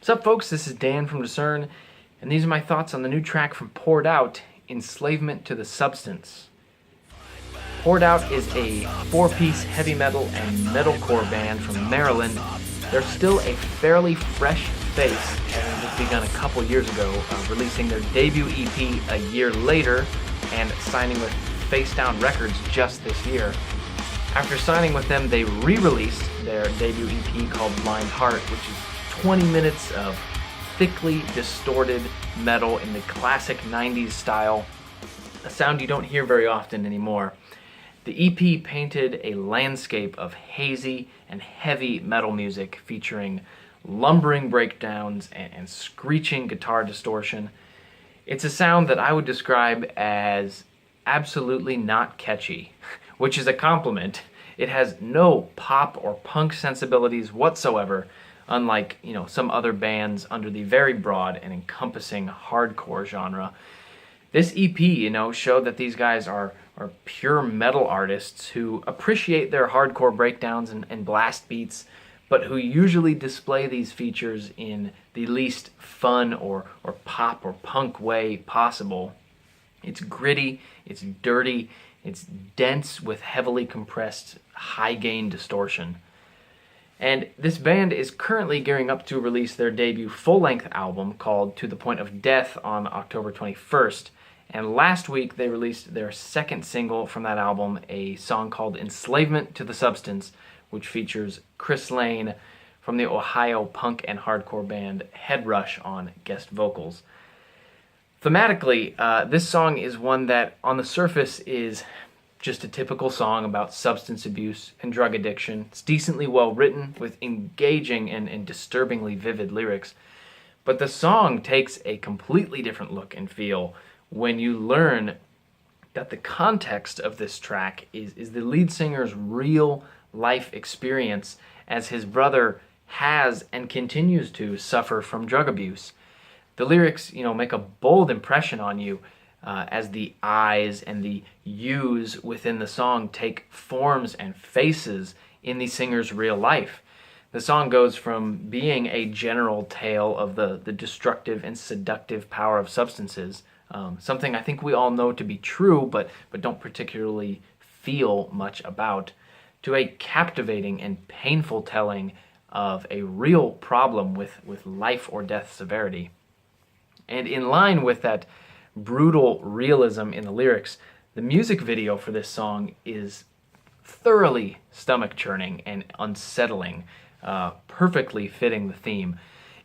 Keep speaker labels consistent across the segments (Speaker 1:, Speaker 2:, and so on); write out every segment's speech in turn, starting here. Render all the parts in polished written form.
Speaker 1: What's up, folks? This is Dan from Discern, and these are my thoughts on the new track from Poured Out, Enslavement to the Substance. Poured Out is a four-piece heavy metal and metalcore band from Maryland. They're still a fairly fresh face, having just begun a couple years ago, releasing their debut EP a year later and signing with Face Down Records just this year. After signing with them, they re-released their debut EP called Blind Heart, which is 20 minutes of thickly distorted metal in the classic 90s style, a sound you don't hear very often anymore. The EP painted a landscape of hazy and heavy metal music featuring lumbering breakdowns and screeching guitar distortion. It's a sound that I would describe as absolutely not catchy, which is a compliment. It has no pop or punk sensibilities whatsoever, unlike, some other bands under the very broad and encompassing hardcore genre. This EP, showed that these guys are pure metal artists who appreciate their hardcore breakdowns and blast beats, but who usually display these features in the least fun or pop or punk way possible. It's gritty, it's dirty, it's dense with heavily compressed, high-gain distortion. And this band is currently gearing up to release their debut full-length album called To the Point of Death on October 21st. And last week they released their second single from that album, a song called Enslavement to the Substance, which features Chris Lane from the Ohio punk and hardcore band Headrush on guest vocals. Thematically, this song is one that on the surface is just a typical song about substance abuse and drug addiction. It's decently well written with engaging and disturbingly vivid lyrics. But the song takes a completely different look and feel when you learn that the context of this track is the lead singer's real life experience as his brother has and continues to suffer from drug abuse. The lyrics, make a bold impression on you as the I's and the U's within the song take forms and faces in the singer's real life. The song goes from being a general tale of the destructive and seductive power of substances, something I think we all know to be true, but don't particularly feel much about, to a captivating and painful telling of a real problem with life or death severity. And in line with that brutal realism in the lyrics, the music video for this song is thoroughly stomach-churning and unsettling, perfectly fitting the theme.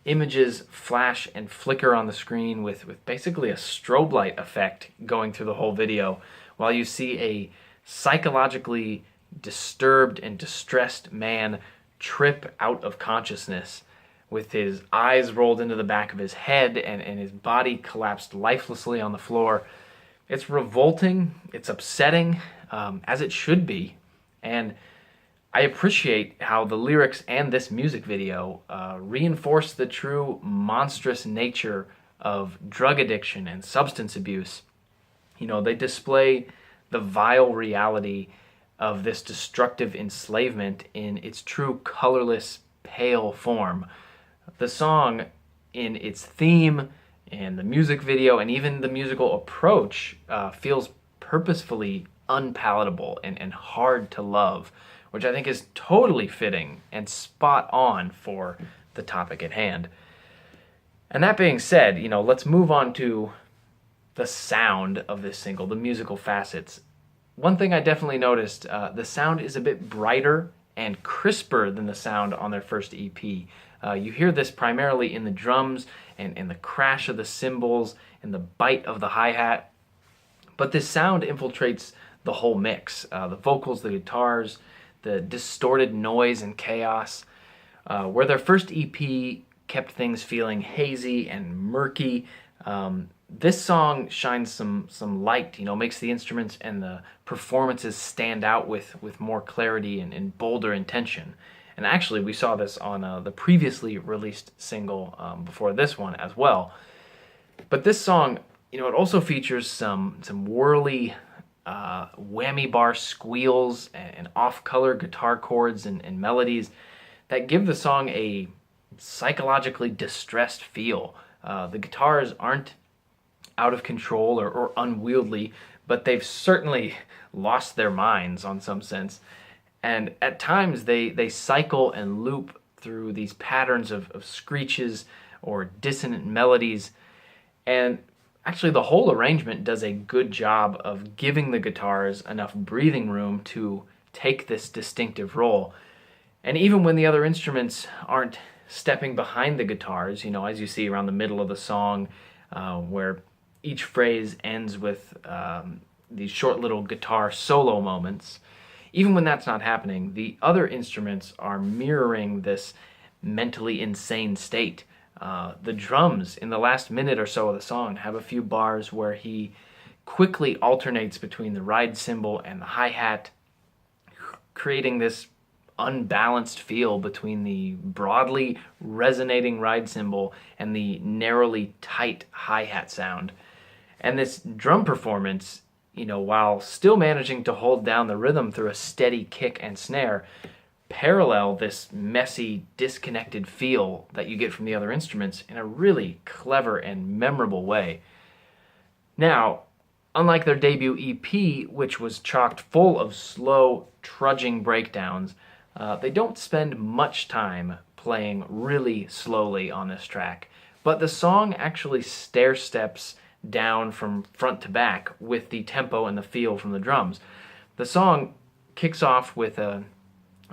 Speaker 1: Images flash and flicker on the screen with basically a strobe light effect going through the whole video, while you see a psychologically disturbed and distressed man trip out of consciousness with his eyes rolled into the back of his head and his body collapsed lifelessly on the floor. It's revolting, it's upsetting, as it should be, and I appreciate how the lyrics and this music video reinforce the true monstrous nature of drug addiction and substance abuse. They display the vile reality of this destructive enslavement in its true colorless, pale form. The song, in its theme and the music video and even the musical approach, feels purposefully unpalatable and hard to love, which I think is totally fitting and spot on for the topic at hand. And that being said, let's move on to the sound of this single, the musical facets. One thing I definitely noticed, the sound is a bit brighter and crisper than the sound on their first EP. You hear this primarily in the drums and the crash of the cymbals and the bite of the hi-hat. But this sound infiltrates the whole mix. The vocals, the guitars, the distorted noise and chaos. Where their first EP kept things feeling hazy and murky, this song shines some light, makes the instruments and the performances stand out with more clarity and bolder intention. And actually, we saw this on the previously released single before this one as well. But this song, it also features some whirly whammy bar squeals and off-color guitar chords and melodies that give the song a psychologically distressed feel. The guitars aren't out of control or unwieldy, but they've certainly lost their minds on some sense. And at times they cycle and loop through these patterns of screeches or dissonant melodies. And actually the whole arrangement does a good job of giving the guitars enough breathing room to take this distinctive role. And even when the other instruments aren't stepping behind the guitars, as you see around the middle of the song, where each phrase ends with these short little guitar solo moments, even when that's not happening, the other instruments are mirroring this mentally insane state. The drums in the last minute or so of the song have a few bars where he quickly alternates between the ride cymbal and the hi-hat, creating this unbalanced feel between the broadly resonating ride cymbal and the narrowly tight hi-hat sound. And this drum performance, while still managing to hold down the rhythm through a steady kick and snare, parallel this messy, disconnected feel that you get from the other instruments in a really clever and memorable way. Now, unlike their debut EP, which was chocked full of slow, trudging breakdowns, they don't spend much time playing really slowly on this track, but the song actually stair steps down from front to back with the tempo and the feel from the drums. The song kicks off with a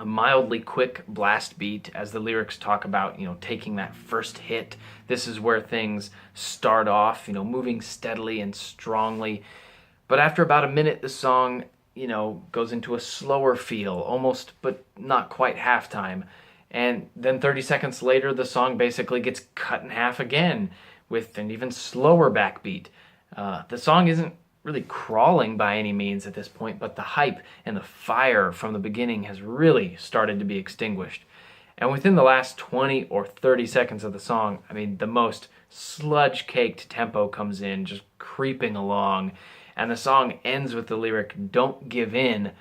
Speaker 1: mildly quick blast beat as the lyrics talk about, taking that first hit. This is where things start off, moving steadily and strongly. But after about a minute, the song, goes into a slower feel, almost, but not quite halftime. And then 30 seconds later, the song basically gets cut in half again with an even slower backbeat. The song isn't really crawling by any means at this point, but the hype and the fire from the beginning has really started to be extinguished. And within the last 20 or 30 seconds of the song, the most sludge-caked tempo comes in, just creeping along, and the song ends with the lyric, "Don't give in,"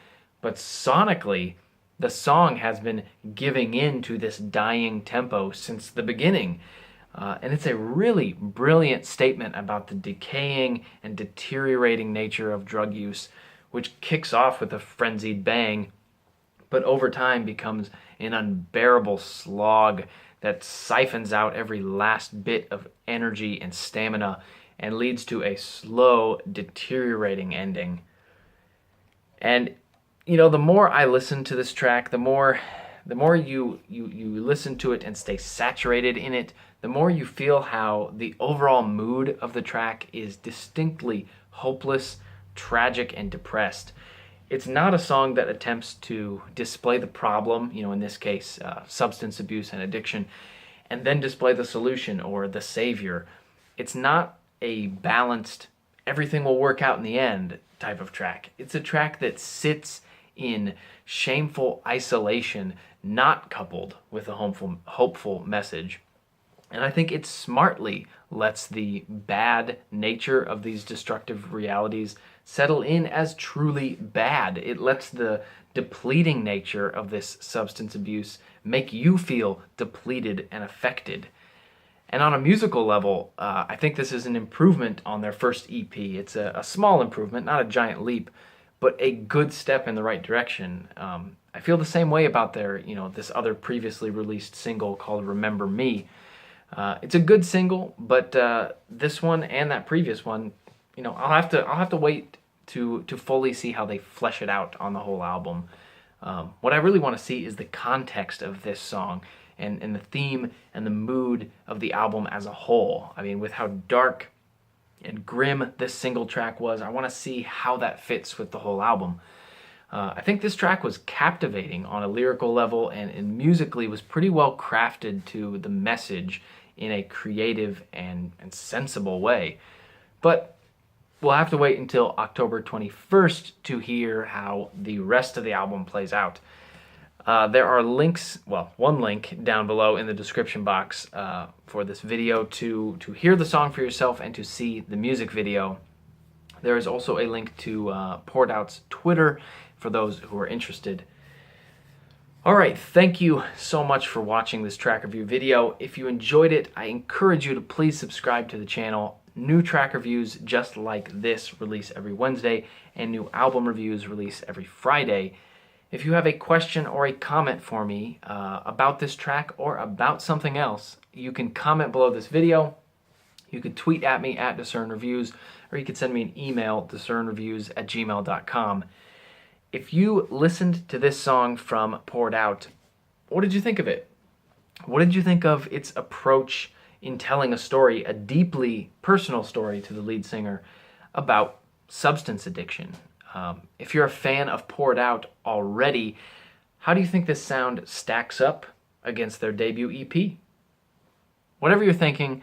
Speaker 1: but sonically, the song has been giving in to this dying tempo since the beginning. And it's a really brilliant statement about the decaying and deteriorating nature of drug use, which kicks off with a frenzied bang, but over time becomes an unbearable slog that siphons out every last bit of energy and stamina and leads to a slow, deteriorating ending. And, the more I listen to this track, the more you listen to it and stay saturated in it, the more you feel how the overall mood of the track is distinctly hopeless, tragic, and depressed. It's not a song that attempts to display the problem, in this case, substance abuse and addiction, and then display the solution or the savior. It's not a balanced, everything will work out in the end type of track. It's a track that sits in shameful isolation, not coupled with a hopeful message. And I think it smartly lets the bad nature of these destructive realities settle in as truly bad. It lets the depleting nature of this substance abuse make you feel depleted and affected. And on a musical level, I think this is an improvement on their first EP. It's a small improvement, not a giant leap, but a good step in the right direction. I feel the same way about their, this other previously released single called Remember Me. It's a good single, but this one and that previous one, I'll have to wait to fully see how they flesh it out on the whole album. What I really want to see is the context of this song and the theme and the mood of the album as a whole. With how dark and grim this single track was, I want to see how that fits with the whole album. I think this track was captivating on a lyrical level and musically was pretty well crafted to the message in a creative and sensible way. But we'll have to wait until October 21st to hear how the rest of the album plays out. There are links, one link down below in the description box for this video to hear the song for yourself and to see the music video. There is also a link to Poured Out's Twitter for those who are interested. All right, thank you so much for watching this track review video. If you enjoyed it, I encourage you to please subscribe to the channel. New track reviews just like this release every Wednesday, and new album reviews release every Friday. If you have a question or a comment for me about this track or about something else, you can comment below this video. You could tweet at me at discernreviews, or you could send me an email, discernreviews@gmail.com. If you listened to this song from Poured Out, what did you think of it? What did you think of its approach in telling a story, a deeply personal story to the lead singer about substance addiction? If you're a fan of Poured Out already, how do you think this sound stacks up against their debut EP? Whatever you're thinking,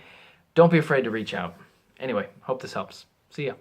Speaker 1: don't be afraid to reach out. Anyway, hope this helps. See ya.